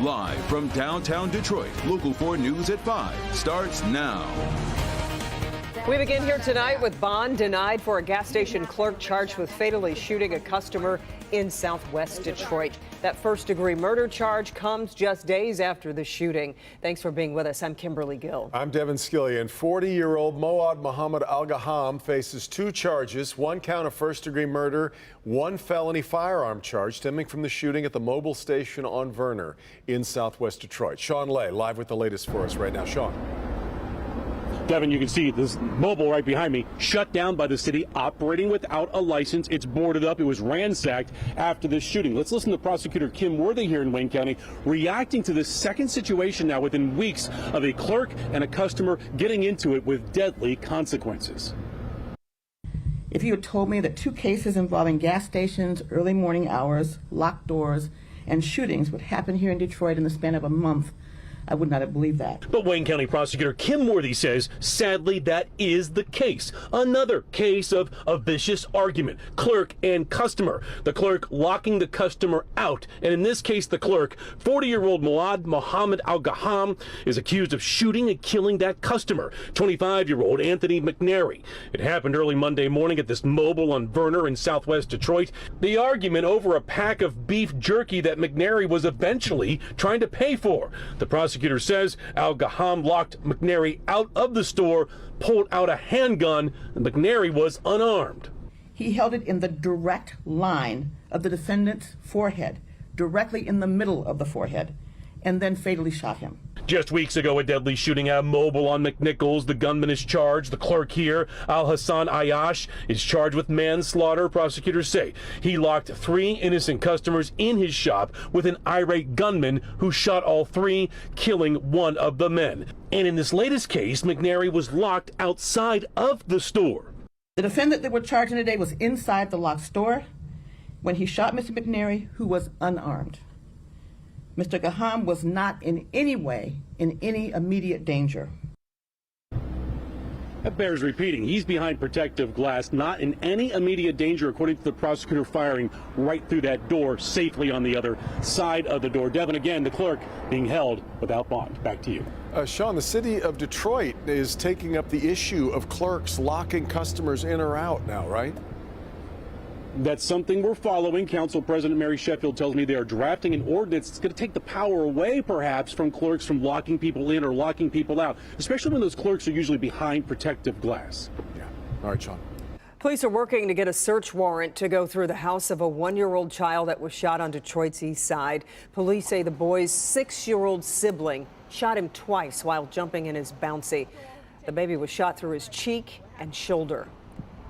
Live from downtown Detroit, Local 4 News at 5 starts now. We begin here tonight with bond denied for a gas station clerk charged with fatally shooting a customer in southwest Detroit. That first-degree murder charge comes just days after the shooting. Thanks for being with us. I'm Kimberly Gill. I'm Devin Skillian. 40-year-old Moad Mohammed Al-Gaham faces 2 charges, 1 count of first-degree murder, 1 felony firearm charge stemming from the shooting at the Mobil station on Verner in southwest Detroit. Sean Lay live with the latest for us right now. Sean. Devin, you can see this Mobil right behind me, shut down by the city, operating without a license. It's boarded up. It was ransacked after this shooting. Let's listen to Prosecutor Kim Worthy here in Wayne County, reacting to this second situation now within weeks of a clerk and a customer getting into it with deadly consequences. If you had told me that 2 cases involving gas stations, early morning hours, locked doors, and shootings would happen here in Detroit in the span of a month, I would not have believed that. But Wayne County Prosecutor Kim Worthy says, sadly, that is the case. Another case of a vicious argument, clerk and customer. The clerk locking the customer out. And in this case, the clerk, 40-year-old Moad Mohammed Al-Gaham, is accused of shooting and killing that customer, 25-year-old Anthony McNary. It happened early Monday morning at this Mobil on Verner in southwest Detroit. The argument over a pack of beef jerky that McNary was eventually trying to pay for. The prosecutor says Al-Gaham locked McNary out of the store, pulled out a handgun, and McNary was unarmed. He held it in the direct line of the defendant's forehead, directly in the middle of the forehead, and then fatally shot him. Just weeks ago, a deadly shooting at a Mobil on McNichols. The gunman is charged. The clerk here, Al-Hassan Ayash, is charged with manslaughter. Prosecutors say he locked 3 innocent customers in his shop with an irate gunman who shot all 3, killing 1 of the men. And in this latest case, McNary was locked outside of the store. The defendant that we're charging today was inside the locked store when he shot Mr. McNary, who was unarmed. Mr. Gaham was not in any way in any immediate danger. That bears repeating. He's behind protective glass, not in any immediate danger, according to the prosecutor, firing right through that door safely on the other side of the door. Devin, again, the clerk being held without bond. Back to you. Sean, the city of Detroit is taking up the issue of clerks locking customers in or out now, right? That's something we're following. Council President Mary Sheffield tells me they are drafting an ordinance that's going to take the power away, perhaps, from clerks from locking people in or locking people out, especially when those clerks are usually behind protective glass. Yeah. All right, Sean. Police are working to get a search warrant to go through the house of a 1-year-old child that was shot on Detroit's east side. Police say the boy's 6-year-old sibling shot him twice while jumping in his bouncy. The baby was shot through his cheek and shoulder.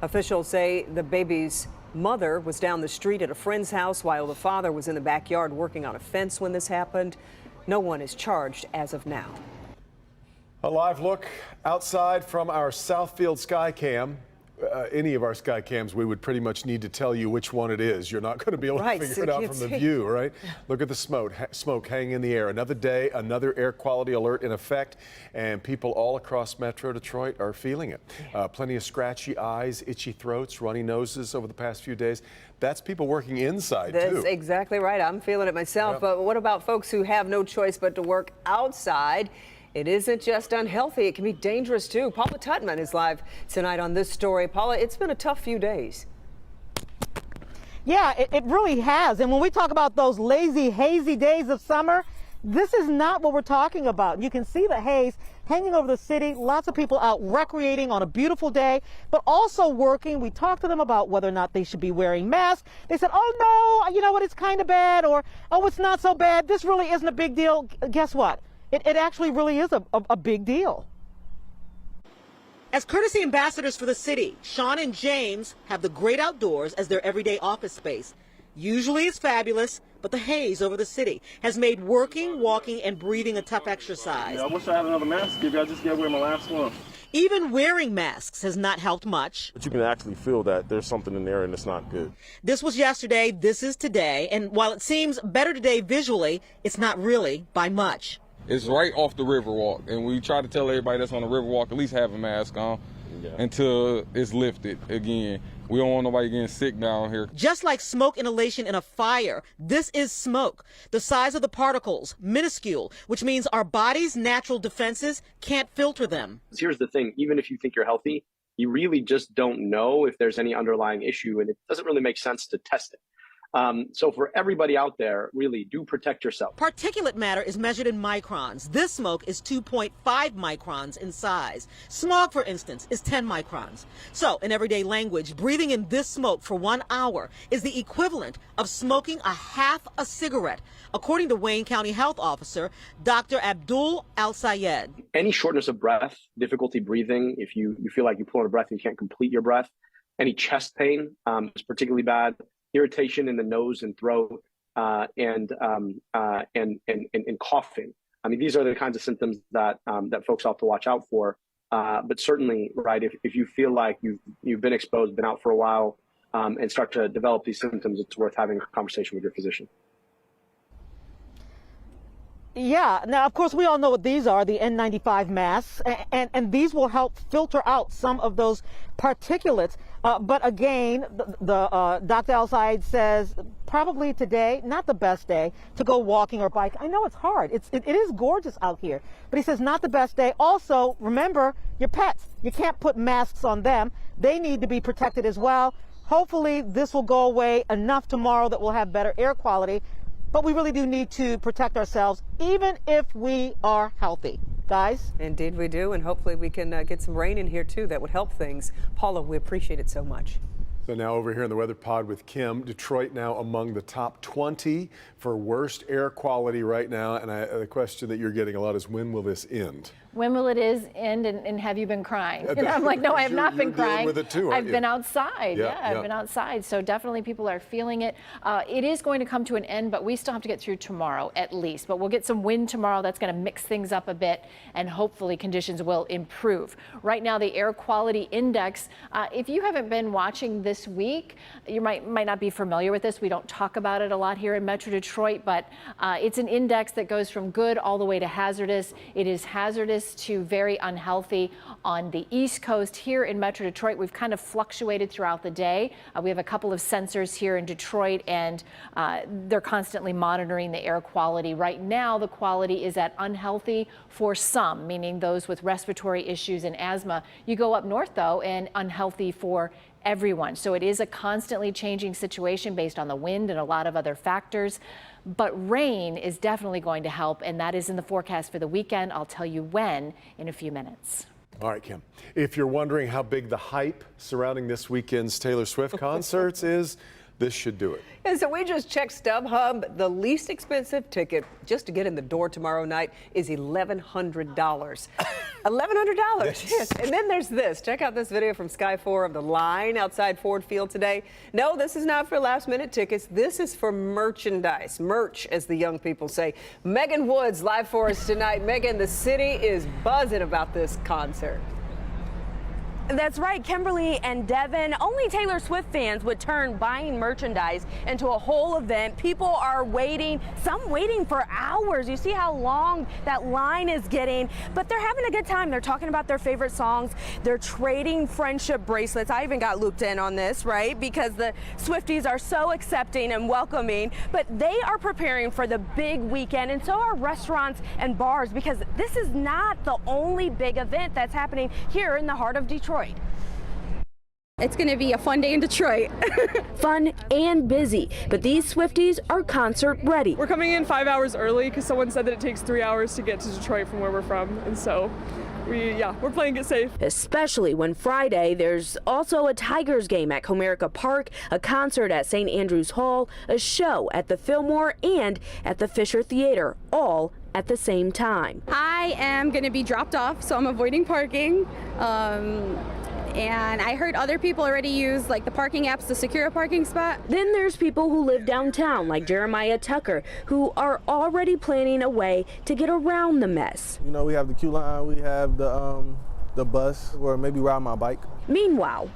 Officials say the baby's mother was down the street at a friend's house while the father was in the backyard working on a fence when this happened. No one is charged as of now. A live look outside from our Southfield Skycam. Any of our sky cams, we would pretty much need to tell you which one it is. You're not going to be able to figure it out from the view, right? Look at the smoke hanging in the air. Another day, another air quality alert in effect, and people all across Metro Detroit are feeling it. Plenty of scratchy eyes, itchy throats, runny noses over the past few days. That's people working inside, too. That's exactly right. I'm feeling it myself. But what about folks who have no choice but to work outside? It isn't just unhealthy, it can be dangerous too. Paula Tutman is live tonight on this story. Paula, it's been a tough few days. Yeah, it really has. And when we talk about those lazy, hazy days of summer, this is not what we're talking about. You can see the haze hanging over the city, lots of people out recreating on a beautiful day, but also working. We talked to them about whether or not they should be wearing masks. They said, oh no, you know what, it's kind of bad, or oh, it's not so bad. This really isn't a big deal. Guess what? It actually really is a big deal. As courtesy ambassadors for the city, Sean and James have the great outdoors as their everyday office space. Usually it's fabulous, but the haze over the city has made working, walking, and breathing a tough exercise. I wish I had another mask. Maybe I just got to wear my last one. Even wearing masks has not helped much. But you can actually feel that there's something in there and it's not good. This was yesterday, this is today, and while it seems better today visually, it's not really by much. It's right off the Riverwalk, and we try to tell everybody that's on the Riverwalk at least have a mask on until it's lifted again. We don't want nobody getting sick down here. Just like smoke inhalation in a fire, this is smoke. The size of the particles, minuscule, which means our body's natural defenses can't filter them. Here's the thing, even if you think you're healthy, you really just don't know if there's any underlying issue, and it doesn't really make sense to test it. So for everybody out there, really do protect yourself. Particulate matter is measured in microns. This smoke is 2.5 microns in size. Smog, for instance, is 10 microns. So in everyday language, breathing in this smoke for 1 hour is the equivalent of smoking a half a cigarette, according to Wayne County Health Officer Dr. Abdul Al-Sayed. Any shortness of breath, difficulty breathing, if you feel like you pull out a breath and you can't complete your breath, any chest pain is particularly bad. Irritation in the nose and throat, and coughing. I mean, these are the kinds of symptoms that that folks have to watch out for. But certainly, right, if you feel like you've been exposed, been out for a while, and start to develop these symptoms, it's worth having a conversation with your physician. Yeah. Now, of course, we all know what these are, the N95 masks, and these will help filter out some of those particulates. But again, Dr. Al-Sayed says probably today, not the best day to go walking or biking. I know it's hard. It is gorgeous out here, but he says not the best day. Also, remember your pets. You can't put masks on them. They need to be protected as well. Hopefully, this will go away enough tomorrow that we'll have better air quality. But we really do need to protect ourselves, even if we are healthy. Guys? Indeed we do, and hopefully we can get some rain in here too. That would help things. Paula, we appreciate it so much. So now over here in the Weather Pod with Kim, Detroit now among the top 20 for worst air quality right now. And the question that you're getting a lot is, when will this end? When will it end, and have you been crying? And I'm like, no, I have not been crying. With it too, I've been outside. Yeah, I've been outside. So definitely people are feeling it. It is going to come to an end, but we still have to get through tomorrow at least. But we'll get some wind tomorrow. That's going to mix things up a bit, and hopefully conditions will improve. Right now, the air quality index, if you haven't been watching this week, you might not be familiar with this. We don't talk about it a lot here in Metro Detroit, but it's an index that goes from good all the way to hazardous. It is hazardous to very unhealthy on the East Coast. Here in Metro Detroit, we've kind of fluctuated throughout the day. We have a couple of sensors here in Detroit, and they're constantly monitoring the air quality. Right now, the quality is at unhealthy for some, meaning those with respiratory issues and asthma. You go up north, though, and unhealthy for everyone. So it is a constantly changing situation based on the wind and a lot of other factors. But rain is definitely going to help, and that is in the forecast for the weekend. I'll tell you when in a few minutes. All right, Kim. If you're wondering how big the hype surrounding this weekend's Taylor Swift concerts is, this should do it. And so we just checked StubHub. The least expensive ticket just to get in the door tomorrow night is $1,100. $1,100, yes. And then there's this. Check out this video from Sky 4 of the line outside Ford Field today. No, this is not for last-minute tickets. This is for merchandise. Merch, as the young people say. Megan Woods live for us tonight. Megan, the city is buzzing about this concert. That's right, Kimberly and Devin. Only Taylor Swift fans would turn buying merchandise into a whole event. People are waiting, some waiting for hours. You see how long that line is getting, but they're having a good time. They're talking about their favorite songs. They're trading friendship bracelets. I even got looped in on this, right? Because the Swifties are so accepting and welcoming, but they are preparing for the big weekend, and so are restaurants and bars, because this is not the only big event that's happening here in the heart of Detroit. It's going to be a fun day in Detroit. Fun and busy, but these Swifties are concert ready. We're coming in 5 hours early because someone said that it takes 3 hours to get to Detroit from where we're from, and so we're playing it safe. Especially when Friday there's also a Tigers game at Comerica Park, a concert at St. Andrews Hall, a show at the Fillmore and at the Fisher Theater, all at the same time. I am going to be dropped off, so I'm avoiding parking. And I heard other people already use like the parking apps to secure a parking spot. Then there's people who live downtown like Jeremiah Tucker, who are already planning a way to get around the mess. You know, we have the queue line, we have the bus, or maybe ride my bike. Meanwhile,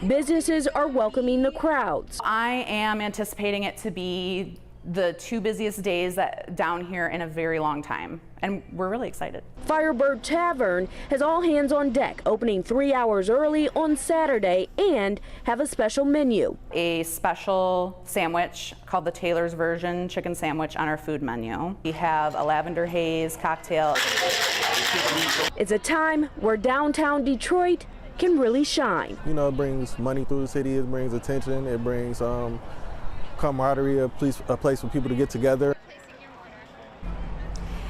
businesses are welcoming the crowds. I am anticipating it to be the 2 busiest days down here in a very long time, and we're really excited. Firebird Tavern has all hands on deck, opening 3 hours early on Saturday and have a special menu. A special sandwich called the Taylor's Version chicken sandwich on our food menu. We have a lavender haze cocktail. It's a time where downtown Detroit can really shine. You know, it brings money through the city, it brings attention, it brings camaraderie, a place for people to get together.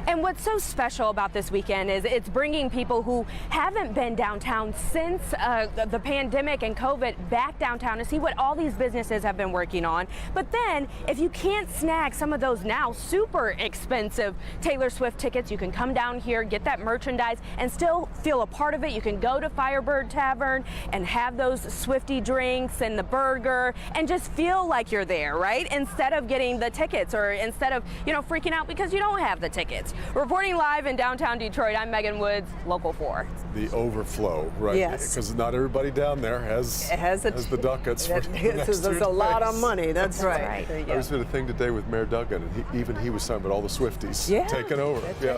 And what's so special about this weekend is it's bringing people who haven't been downtown since the pandemic and COVID back downtown to see what all these businesses have been working on. But then if you can't snag some of those now super expensive Taylor Swift tickets, you can come down here, get that merchandise, and still feel a part of it. You can go to Firebird Tavern and have those Swiftie drinks and the burger and just feel like you're there, right? Instead of getting the tickets or instead of, freaking out because you don't have the tickets. Reporting live in downtown Detroit, I'm Megan Woods, Local 4. The overflow, right? Yes. Because not everybody down there has the ducats. There's a lot of money, that's right. I was doing a thing today with Mayor Duggan, and he was talking about all the Swifties taking over. Yeah.